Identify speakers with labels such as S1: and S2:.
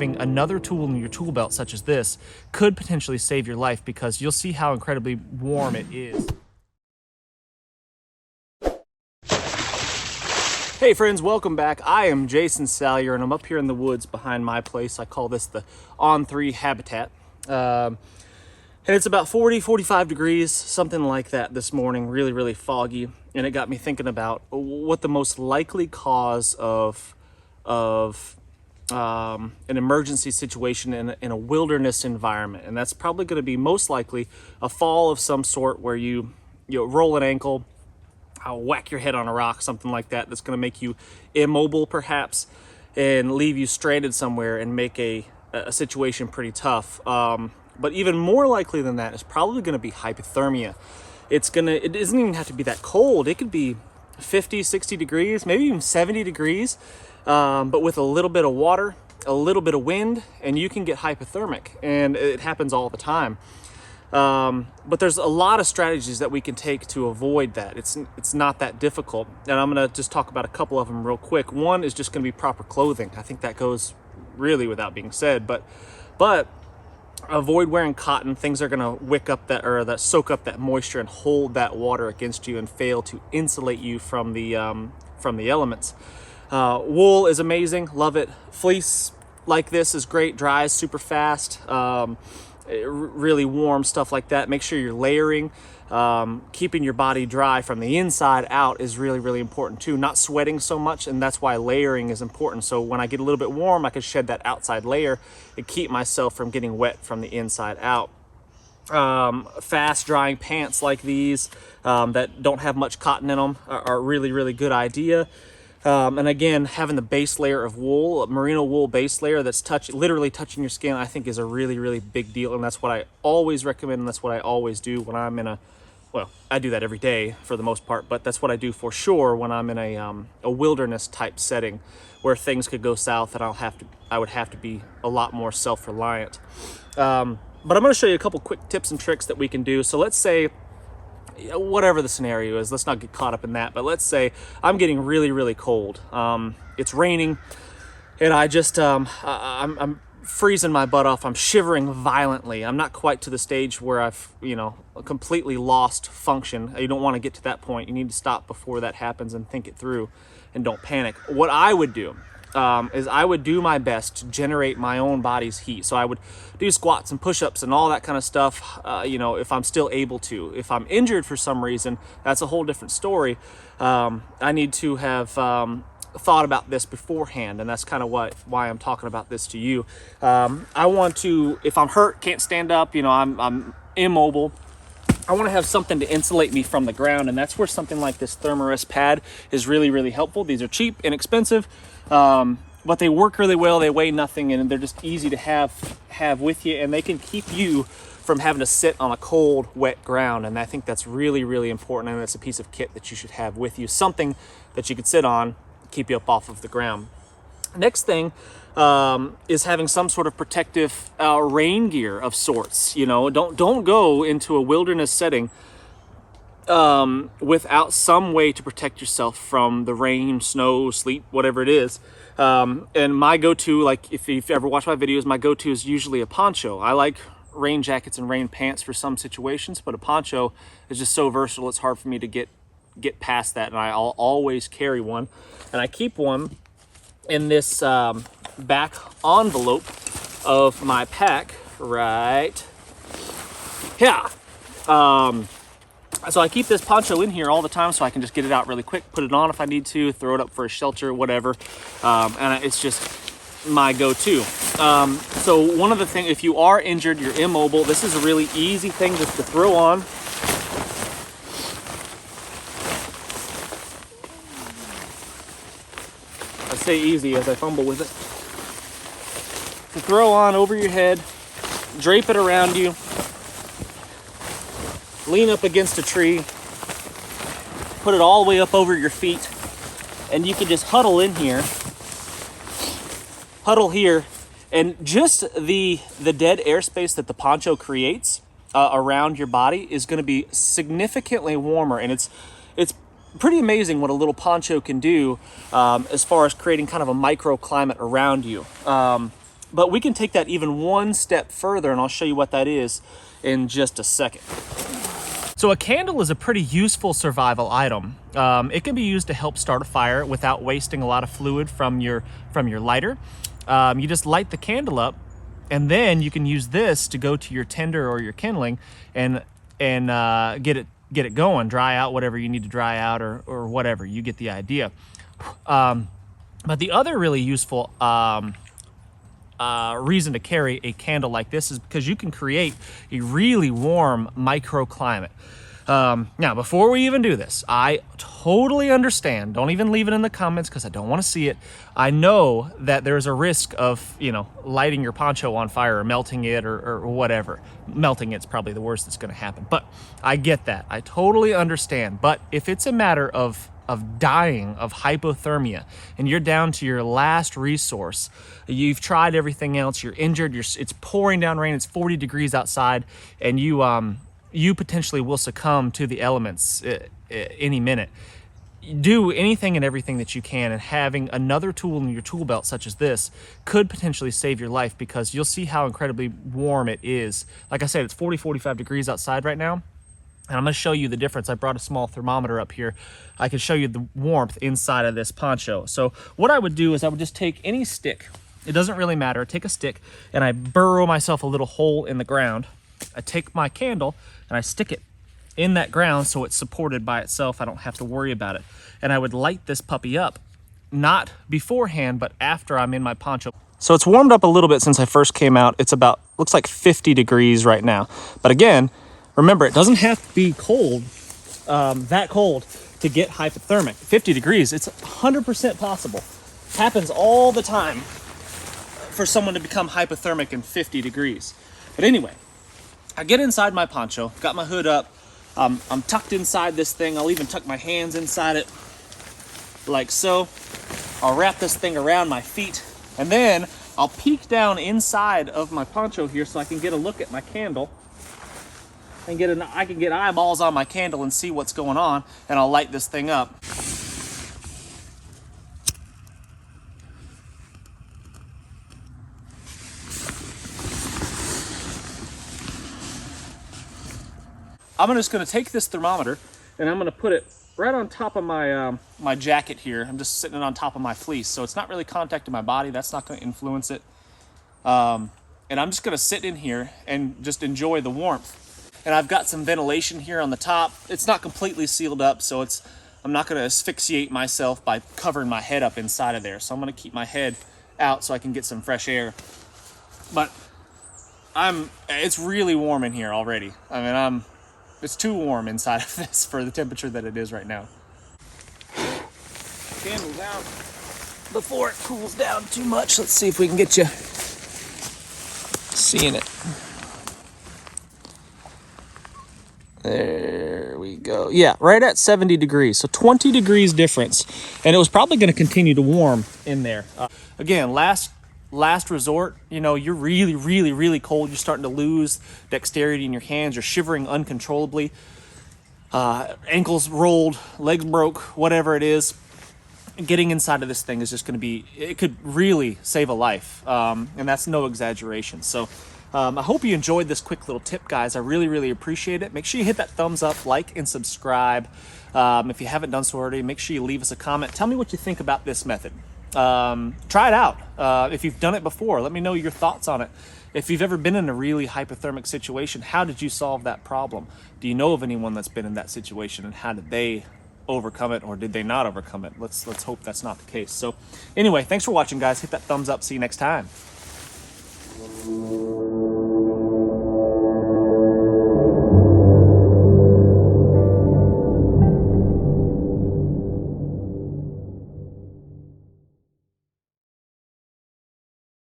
S1: having another tool in your tool belt such as this could potentially save your life, because you'll see how incredibly warm it is. Hey friends, welcome back. I am Jason Salyer, and I'm up here in the woods behind my place. I call this the On3 habitat. And it's about 45 degrees, something like that this morning, really foggy. And it got me thinking about what the most likely cause of an emergency situation in a wilderness environment. And that's probably going to be most likely a fall of some sort where you roll an ankle, whack your head on a rock, something like that, that's going to make you immobile perhaps and leave you stranded somewhere and make a situation pretty tough. But even more likely than that is probably going to be hypothermia. It doesn't even have to be that cold. It could be 50, 60 degrees, maybe even 70 degrees, but with a little bit of water, a little bit of wind, and you can get hypothermic, and it happens all the time. But there's a lot of strategies that we can take to avoid that. It's not that difficult. And I'm going to just talk about a couple of them real quick. One is just going to be proper clothing. I think that goes really without being said, but avoid wearing cotton. Things are going to wick up that soak up that moisture and hold that water against you and fail to insulate you from the elements. Wool is amazing. Love it. Fleece like this is great. Dries super fast. Really warm, stuff like that. Make sure you're layering. Keeping your body dry from the inside out is really important too. Not sweating so much, and that's why layering is important. So when I get a little bit warm, I can shed that outside layer and keep myself from getting wet from the inside out. Fast drying pants like these that don't have much cotton in them are really good idea. And again, having the base layer of wool, merino wool base layer that's literally touching your skin, I think is a really big deal. And that's what I always recommend, and that's what I always do when I'm in well, I do that every day for the most part, but that's what I do for sure when I'm in a wilderness type setting where things could go south and I would have to be a lot more self-reliant. But I'm going to show you a couple quick tips and tricks that we can do. So let's say, whatever the scenario is, let's not get caught up in that, but let's say I'm getting really cold. It's raining, and I just I'm freezing my butt off. I'm shivering violently. I'm not quite to the stage where I've completely lost function. You don't want to get to that point. You need to stop before that happens and think it through, and don't panic. What I would do is I would do my best to generate my own body's heat. So I would do squats and push-ups and all that kind of stuff, if I'm still able to. If I'm injured for some reason, that's a whole different story. I need to have thought about this beforehand, and that's kind of why I'm talking about this to you. I want to, if I'm hurt, can't stand up, I'm immobile, I want to have something to insulate me from the ground, and that's where something like this Therm-A-Rest Pad is really helpful. These are cheap, inexpensive, but they work really well. They weigh nothing, and they're just easy to have with you, and they can keep you from having to sit on a cold, wet ground. And I think that's really important, and it's a piece of kit that you should have with you, something that you could sit on, keep you up off of the ground. Next thing is having some sort of protective rain gear of sorts. Don't go into a wilderness setting without some way to protect yourself from the rain, snow, sleet, whatever it is. And my go-to, like if you've ever watched my videos, my go-to is usually a poncho. I like rain jackets and rain pants for some situations, but a poncho is just so versatile, it's hard for me to get past that, and I'll always carry one. And I keep one in this back envelope of my pack right here. So I keep this poncho in here all the time so I can just get it out really quick, put it on if I need to, throw it up for a shelter, whatever. And it's just my go-to. So one of the things, if you are injured, you're immobile, this is a really easy thing just to throw on. I say easy as I fumble with it. To throw on over your head, drape it around you, lean up against a tree, put it all the way up over your feet, and you can just huddle here, and just the dead airspace that the poncho creates around your body is going to be significantly warmer, and it's pretty amazing what a little poncho can do as far as creating kind of a microclimate around you. But we can take that even one step further, and I'll show you what that is in just a second. So a candle is a pretty useful survival item. It can be used to help start a fire without wasting a lot of fluid from your lighter. You just light the candle up, and then you can use this to go to your tinder or your kindling and get it going, dry out whatever you need to dry out, or whatever. You get the idea. But the other really useful reason to carry a candle like this is because you can create a really warm microclimate. Now, before we even do this, I totally understand. Don't even leave it in the comments because I don't want to see it. I know that there's a risk of, lighting your poncho on fire or melting it or whatever. Melting it's probably the worst that's going to happen. But I get that. I totally understand. But if it's a matter of dying of hypothermia and you're down to your last resource, you've tried everything else, you're injured, it's pouring down rain, it's 40 degrees outside, and you potentially will succumb to the elements any minute. Do anything and everything that you can, and having another tool in your tool belt such as this could potentially save your life, because you'll see how incredibly warm it is. Like I said, it's 40-45 degrees outside right now. And I'm going to show you the difference. I brought a small thermometer up here. I can show you the warmth inside of this poncho. So what I would do is I would just take any stick. It doesn't really matter. Take a stick and I burrow myself a little hole in the ground. I take my candle and I stick it in that ground so it's supported by itself. I don't have to worry about it. And I would light this puppy up, not beforehand, but after I'm in my poncho. So it's warmed up a little bit since I first came out. It's about, looks like 50 degrees right now. But again, remember, it doesn't have to be cold, that cold, to get hypothermic. 50 degrees, it's 100% possible. Happens all the time for someone to become hypothermic in 50 degrees. But anyway, I get inside my poncho, got my hood up, I'm tucked inside this thing. I'll even tuck my hands inside it, like so. I'll wrap this thing around my feet, and then I'll peek down inside of my poncho here so I can get a look at my candle. And I can get eyeballs on my candle and see what's going on, and I'll light this thing up. I'm just going to take this thermometer and I'm going to put it right on top of my my jacket here. I'm just sitting it on top of my fleece, so it's not really contacting my body. That's not going to influence it. And I'm just going to sit in here and just enjoy the warmth. And I've got some ventilation here on the top. It's not completely sealed up, so I'm not going to asphyxiate myself by covering my head up inside of there. So I'm going to keep my head out so I can get some fresh air. But it's really warm in here already. I mean, it's too warm inside of this for the temperature that it is right now. Candles out before it cools down too much. Let's see if we can get you seeing it. There we go. Yeah, right at 70 degrees. So 20 degrees difference. And it was probably going to continue to warm in there. Again, last resort, you're really, really, really cold. You're starting to lose dexterity in your hands. You're shivering uncontrollably. Ankles rolled, legs broke, whatever it is. Getting inside of this thing is just going to be, it could really save a life. And that's no exaggeration. So I hope you enjoyed this quick little tip, guys. I really, really appreciate it. Make sure you hit that thumbs up, like, and subscribe. If you haven't done so already, make sure you leave us a comment. Tell me what you think about this method. Try it out. If you've done it before, let me know your thoughts on it. If you've ever been in a really hypothermic situation, how did you solve that problem? Do you know of anyone that's been in that situation, and how did they overcome it, or did they not overcome it? Let's hope that's not the case. So anyway, thanks for watching, guys. Hit that thumbs up. See you next time.